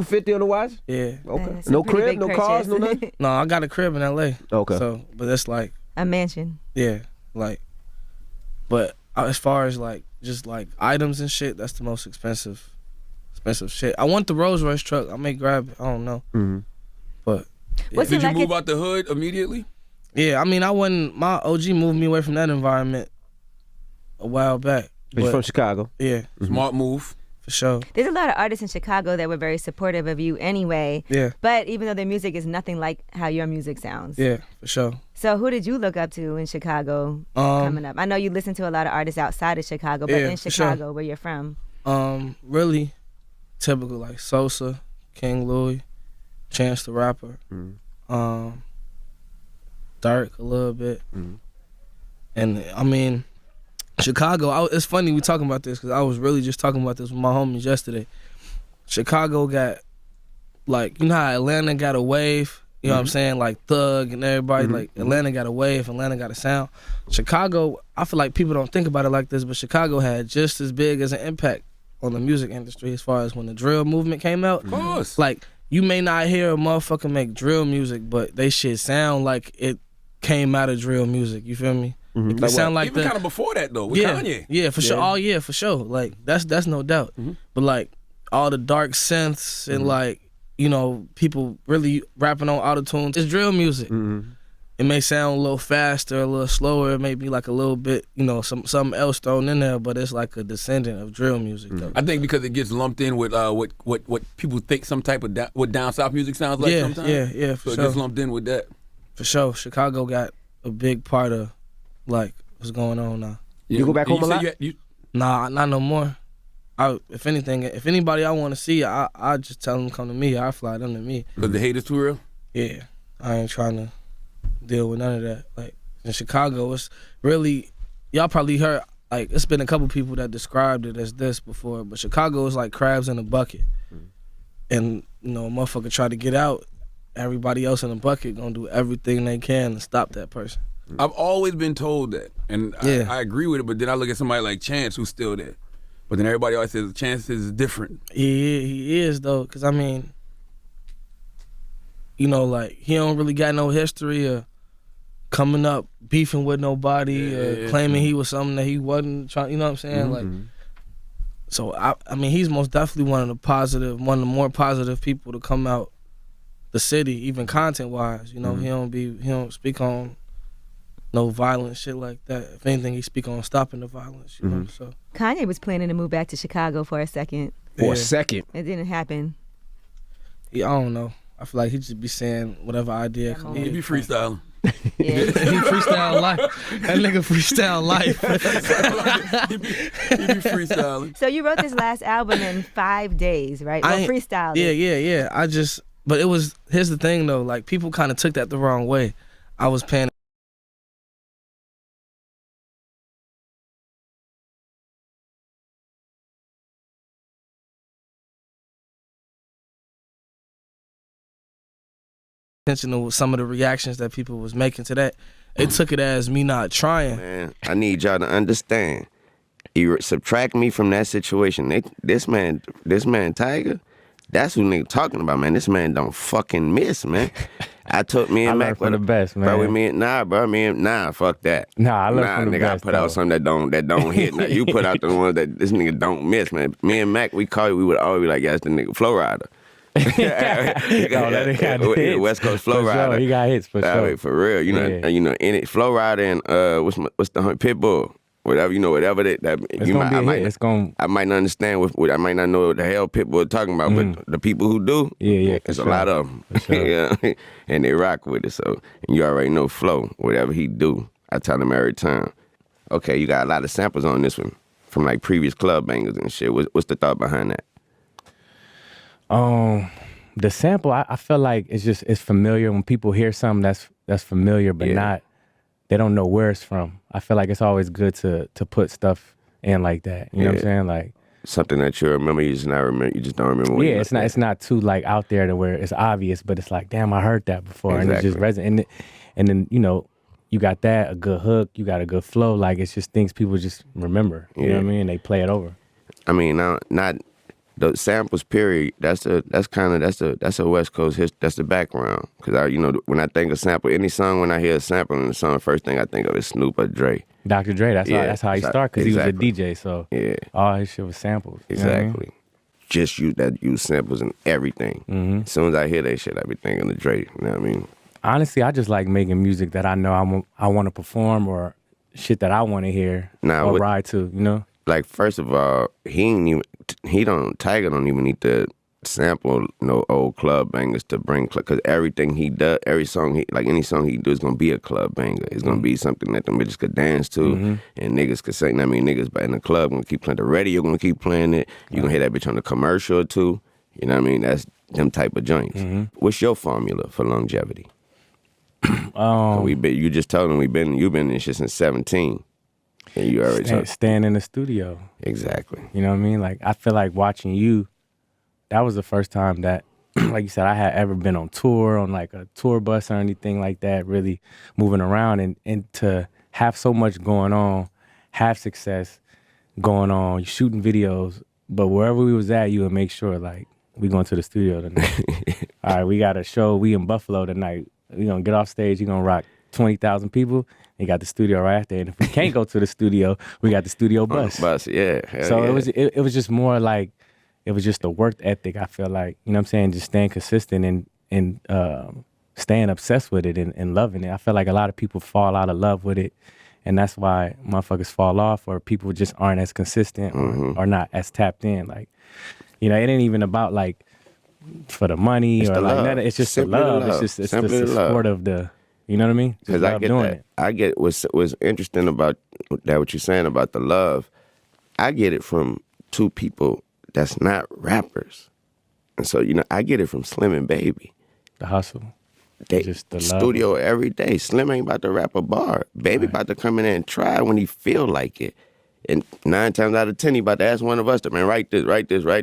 $250 on the watch? Yeah. Okay. It's a No pretty crib, big no cars, no purchase. nothing? No, I got a crib in L.A. Okay. So, but it's like, A mansion. yeah, like, but as far as like, just like items and shit, that's the most expensive shit. I want the Rolls Royce truck. I may grab it. I don't know. Mm-hmm. But yeah. What's it Did you like move out the hood immediately? Yeah, I mean, my OG moved me away from that environment a while back. But you from Chicago? Yeah. Smart move. For sure. There's a lot of artists in Chicago that were very supportive of you anyway. Yeah. But even though their music is nothing like how your music sounds. Yeah, for sure. So who did you look up to in Chicago coming up? I know you listen to a lot of artists outside of Chicago, but Yeah, in for Chicago, sure. where you're from. Really typical like Sosa, King Louis, Chance the Rapper, Dark a little bit. And I mean, Chicago, it's funny we talking about this because I was really just talking about this with my homies yesterday. Chicago got, like, you know how Atlanta got a wave? You know what I'm saying? Like Thug and everybody, like Atlanta got a wave, Atlanta got a sound. Chicago, I feel like people don't think about it like this, but Chicago had just as big as an impact on the music industry as far as when the drill movement came out. Of course. Like, you may not hear a motherfucker make drill music, but they shit sound like it came out of drill music. You feel me? It Like sound like Even kind of before that though, with yeah, Kanye. yeah, for sure. Oh yeah, for sure. Like that's no doubt. But like all the dark synths and like, you know, people really rapping on autotunes. It's drill music. It may sound a little faster, a little slower. It may be like a little bit, you know, something else thrown in there, but it's like a descendant of drill music though. I think because it gets lumped in with what people think some type of what down south music sounds like Yeah, sometimes. yeah, for So it sure. gets lumped in with that. For sure. Chicago got a big part of like what's going on now. Yeah. You go back And home a said lot? you Nah, not no more. If anything, if anybody I want to see, I just tell them to come to me. I fly them to me. because the hate is too real. Yeah, I ain't trying to deal with none of that. Like in Chicago, it's really, y'all probably heard, like it's been a couple people that described it as this before, but Chicago is like crabs in a bucket. And, you know, a motherfucker try to get out, everybody else in the bucket gonna do everything they can to stop that person. I've always been told that, and Yeah. I agree with it. But then I look at somebody like Chance, who's still there. But then everybody always says Chance is different. He is though, cause I mean, you know, like he don't really got no history of coming up beefing with nobody or claiming he was something that he wasn't trying. You know what I'm saying? Like, so I mean, he's most definitely one of the more positive people to come out the city, even content wise. You know, he don't speak on no violent shit like that. If anything, he speak on stopping the violence. You know, so Kanye was planning to move back to Chicago for a second. For Yeah. a second. It didn't happen. I don't know. I feel like he just be saying whatever idea. moment. He be freestyling. Yeah. He freestyle life. That nigga freestyle life. he be freestyling. So you wrote this last album in 5 days, right? Well, freestyle. Yeah. But it was, here's the thing though, like people kind of took that the wrong way. I was paying attention to some of the reactions that people was making to that. They took it as me not trying. Man, I need y'all to understand. You subtract me from that situation. This man Tiger, that's who nigga talking about, man. This man don't fucking miss, man. I took me and I Mac learned from the best, man. Bro, fuck that. Nah, I learned from the nigga, best, I put out though. something that don't hit. Now you put out the ones that this nigga don't miss, man. Me and Mac, we would always be like, yeah, that's the nggga Flow Rider. No, that nigga got hits. West Coast Flow For Rider. sure, he got hits for sure. For real, you know, Yeah. in it, Flow Rider and what's the Pitbull, whatever that It's gonna be a hit. It's gonna. I might not understand what I might not know what the hell Pitbull talking about, but the people who do, Yeah, for it's sure. a lot of them, For sure. yeah, and they rock with it. So and you already know Flow, whatever he do, I tell him every time. Okay, you got a lot of samples on this one from like previous club bangers and shit. What's the thought behind that? The sample, I feel like it's familiar when people hear something that's familiar, but they don't know where it's from. I feel like it's always good to put stuff in like that. You know what I'm saying? Like Something that you remember, you just don't remember. What it's not too like out there to where it's obvious, but it's like, damn, I heard that before, and it just resonates. And then you know, you got that, a good hook, you got a good flow. Like it's just things people just remember. You know what I mean? They play it over. I mean, not the samples, period. That's a West Coast history. That's the background. Cause when I think of sample, any song, when I hear a sample in the song, the first thing I think of is Snoop or Dre. Dr. Dre. That's how he started. Cause exactly. he was a DJ, so yeah, all his shit was samples. Exactly. You know what I mean? Just use samples in everything. Mm-hmm. As soon as I hear that shit, I be thinking of Dre. You know what I mean? Honestly, I just like making music that I know I want to perform or shit that I want to hear or ride to. You know? Like, first of all, Tiger don't even need to sample no old club bangers to bring, because everything he does, any song he do is gonna be a club banger. It's gonna be something that them bitches could dance to and niggas could sing. I mean, niggas, but in the club gonna keep playing. The radio gonna keep playing it. You gonna hear that bitch on the commercial too. You know what I mean? That's them type of joints. What's your formula for longevity? You just told him you've been in this shit since 17. And you already stand in the studio. Exactly. You know what I mean? Like, I feel like watching you, that was the first time that, like you said, I had ever been on tour, on like a tour bus or anything like that, really moving around, and to have so much going on, have success going on, you shooting videos, but wherever we was at, you would make sure, like, we going to the studio tonight. All right, we got a show, we in Buffalo tonight. We gonna get off stage, you gonna rock 20,000 people. You got the studio right after, and if we can't go to the studio, we got the studio bus. Yeah. So it was just more like, it was just a work ethic. I feel like, you know what I'm saying, just staying consistent and staying obsessed with it and loving it. I feel like a lot of people fall out of love with it, and that's why motherfuckers fall off, or people just aren't as consistent or not as tapped in. Like, you know, it ain't even about like for the money it's or like that. It's just the love. It's the support of the. You know what I mean? Because I get that. I get what's interesting about that, what you're saying about the love. I get it from two people that's not rappers. And so, I get it from Slim and Baby. The hustle. They just the studio love. Every day. Slim ain't about to rap a bar. Baby about to come in there and try when he feel like it. And 9 times out of 10, he about to ask one of us to, man, write this.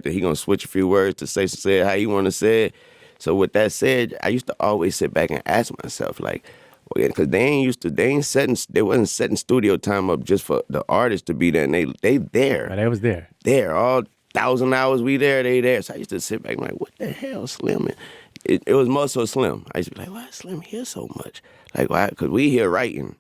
He gonna switch a few words to say it how he want to say it. So with that said, I used to always sit back and ask myself, like, because they wasn't setting studio time up just for the artists to be there, and they there. But they was there. There, all 1,000 hours we there, they there. So I used to sit back and like, what the hell, Slim? It was more so Slim. I used to be like, why is Slim here so much? Like, why? Because we here writing.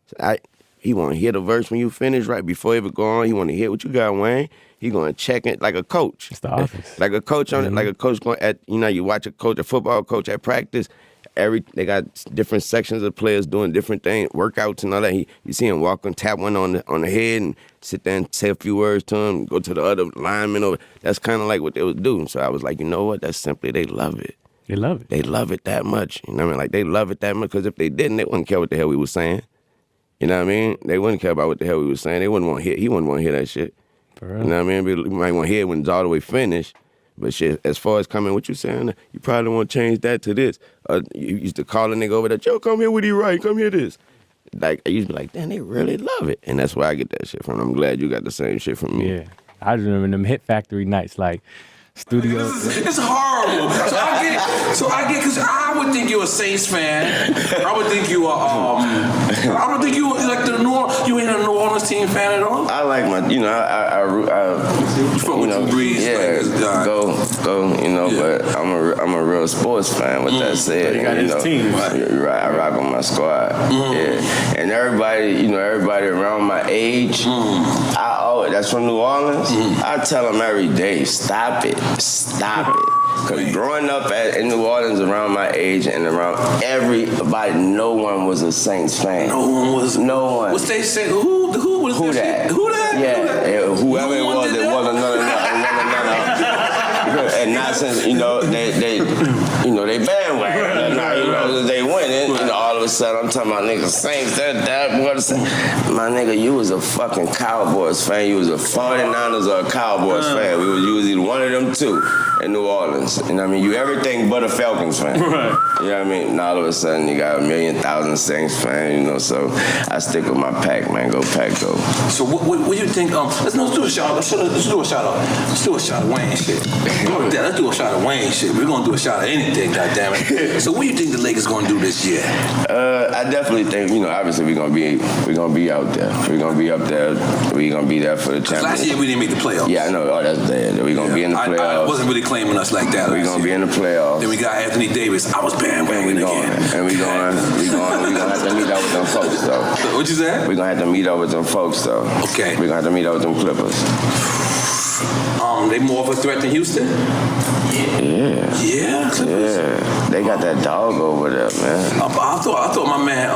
So he want to hear the verse when you finish, right? Before he ever go on, he want to hear what you got, Wayne. He going to check it like a coach. It's the office. Like a coach on it, like a coach going at, you watch a football coach at practice. They got different sections of players doing different things, workouts and all that. You see him walk and tap one on the head and sit there and say a few words to him, go to the other lineman over. That's kind of like what they was doing. So I was like, you know what? That's simply they love it. They love it. They love it that much. You know what I mean? Like, they love it that much, because if they didn't, they wouldn't care what the hell we was saying. You know what I mean? They wouldn't care about what the hell we was saying. He wouldn't want to hear that shit. For real. You know what I mean? We might want to hear it when it's all the way finished. But shit, as far as coming, what you saying, you probably want to change that to this. You used to call a nigga over there, Joe, come here with you right, come hear this. Like, I used to be like, damn, they really love it. And that's where I get that shit from. I'm glad you got the same shit from me. Yeah. I remember them Hit Factory nights, like, studio. It's horrible. So I get, because I would think you're a Saints fan. I would think you are, I don't think you like you ain't a New Orleans team fan at all. I like my, I fuck with the breeze. Yeah, go, but I'm a real sports fan. With that said, you got his team, right? I rock on my squad. Yeah, and everybody around my age, that's from New Orleans. I tell them every day, stop it. Because growing up in New Orleans around my age and around everybody, no one was a Saints fan. No one. What's they say? Who that? Who that? Yeah, whoever it was, it wasn't none. And not since, they bandwagon. They winning, all of a sudden I'm talking about niggas Saints, my nigga, you was a fucking Cowboys fan. You was a 49ers or a Cowboys fan. You was either one of them two in New Orleans. You know what I mean? You everything but a Falcons fan. Right. You know what I mean? And all of a sudden you got 1,000,000 Saints fans, so I stick with my pack, man. Go pack, go. So what do you think, let's do a shout out. Let's do a shout out. Let's do a shot of Wayne shit. Let's do a shot of Wayne shit. We're gonna do a shot of anything, goddammit. So what do you think the Lakers niggas gonna do this year? I definitely think, obviously we're gonna be out there. We're gonna be up there. We're gonna be there for the championship. Last year we didn't make the playoffs. Yeah, I know. Oh, that's bad. We're gonna be in the playoffs. I wasn't really claiming us like that. We're gonna be in the playoffs. Then we got Anthony Davis. I was bandwagoning again. And we're gonna have to meet up with them folks though. What you said? We're gonna have to meet up with them folks though. Okay. We're gonna have to meet up with them Clippers. They more of a threat than Houston? Yeah. Yeah? They got that dog over there, man. I thought my man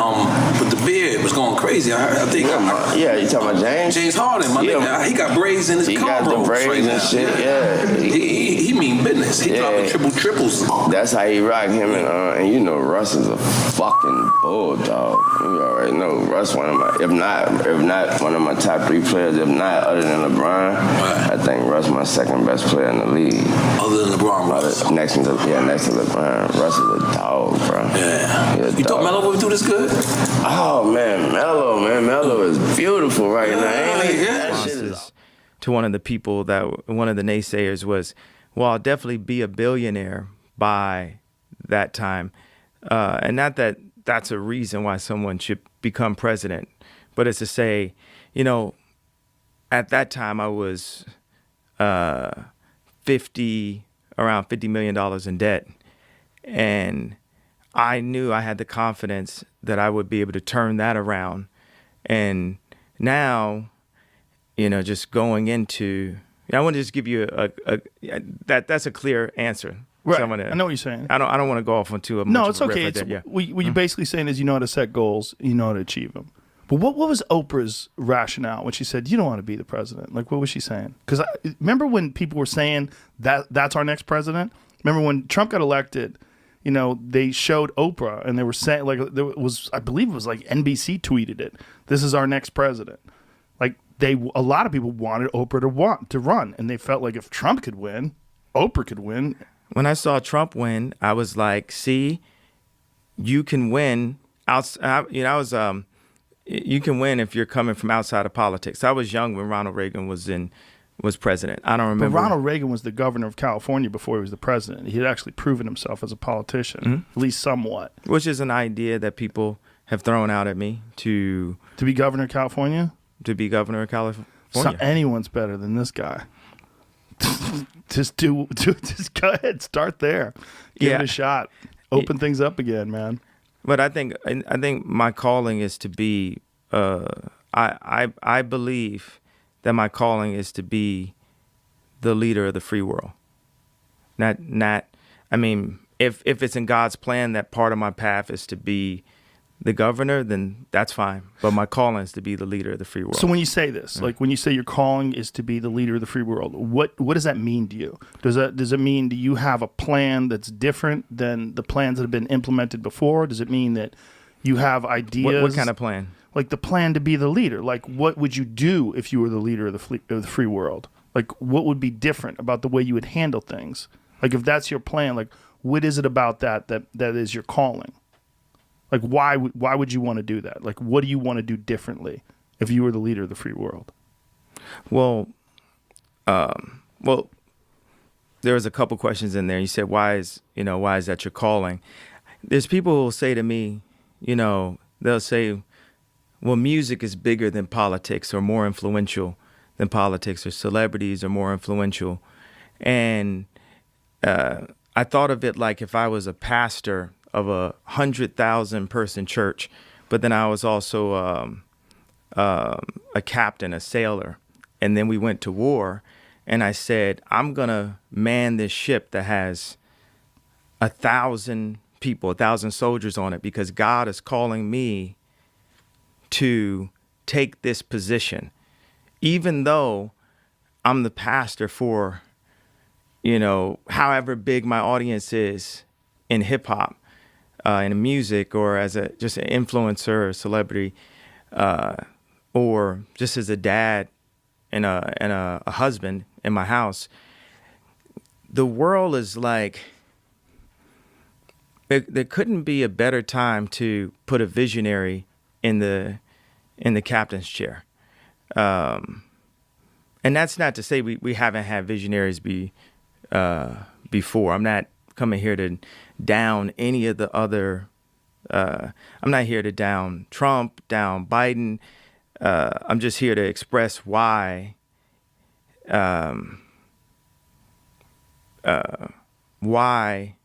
with the beard was going crazy. I think. Yeah, you talking about James? James Harden, my nigga. He got braids in his He got the braids and shit, yeah. He mean business. He dropping triples. That's how he rock him and Russ is a fucking bulldog. You already know Russ one of my, if not one of my top 3 players, if not other than LeBron. Right. I think Russ my second best player in the league. Other than LeBron, Russ. Next to LeBron. Russ is a dog, bro. Yeah. You thought Melo would do this good? Oh man, Melo is beautiful right now, ain't he? That shit is. To one of the people one of the naysayers was, well, I'll definitely be a billionaire by that time. And not that that's a reason why someone should become president, but it's to say, at that time I was around $50 million in debt. And I knew I had the confidence that I would be able to turn that around. And now, just going into, I want to just give you that's a clear answer. Right. So I know what you're saying. I don't want to go off on too much. No, it's of a okay. riff right there. What you're basically saying is you know how to set goals, you know how to achieve them. But what was Oprah's rationale when she said you don't want to be the president? Like, what was she saying? Because remember when people were saying that's our next president? Remember when Trump got elected? They showed Oprah and they were saying, like, I believe it was like NBC tweeted it. This is our next president. Like, a lot of people wanted Oprah to run, and they felt like if Trump could win, Oprah could win. When I saw Trump win, I was like, see, you can win you can win if you're coming from outside of politics. I was young when Ronald Reagan was president. I don't remember. But Ronald Reagan was the governor of California before he was the president. He had actually proven himself as a politician, at least somewhat. Which is an idea that people have thrown out at me to be governor of California? To be governor of California. So anyone's better than this guy. Just go ahead, start there. Give it a shot. Open things up again, man. But I think my calling is to be. I believe that my calling is to be the leader of the free world. Not. I mean, if it's in God's plan that part of my path is to be the governor, then that's fine. But my calling is to be the leader of the free world. So when you say this, like when you say your calling is to be the leader of the free world, what does that mean to you? Does it mean do you have a plan that's different than the plans that have been implemented before? Does it mean that you have ideas? What kind of plan? Like the plan to be the leader. Like what would you do if you were the leader of the free world? Like what would be different about the way you would handle things? Like if that's your plan, like what is it about that is your calling? Like, why would you want to do that? Like, what do you want to do differently if you were the leader of the free world? Well, there was a couple questions in there. You said, why is that your calling? There's people who will say to me, they'll say, well, music is bigger than politics or more influential than politics, or celebrities are more influential. And I thought of it like if I was a pastor of 100,000 person church, but then I was also a captain, a sailor, and then we went to war, and I said, I'm gonna man this ship that has 1,000 people, 1,000 soldiers on it, because God is calling me to take this position, even though I'm the pastor for, however big my audience is in hip hop. In music, or as just an influencer or celebrity, or just as a dad and a husband in my house, the world is like, there couldn't be a better time to put a visionary in the captain's chair. And that's not to say we haven't had visionaries before. I'm not coming here to down any of the other I'm not here to down Trump, down Biden. I'm just here to express why why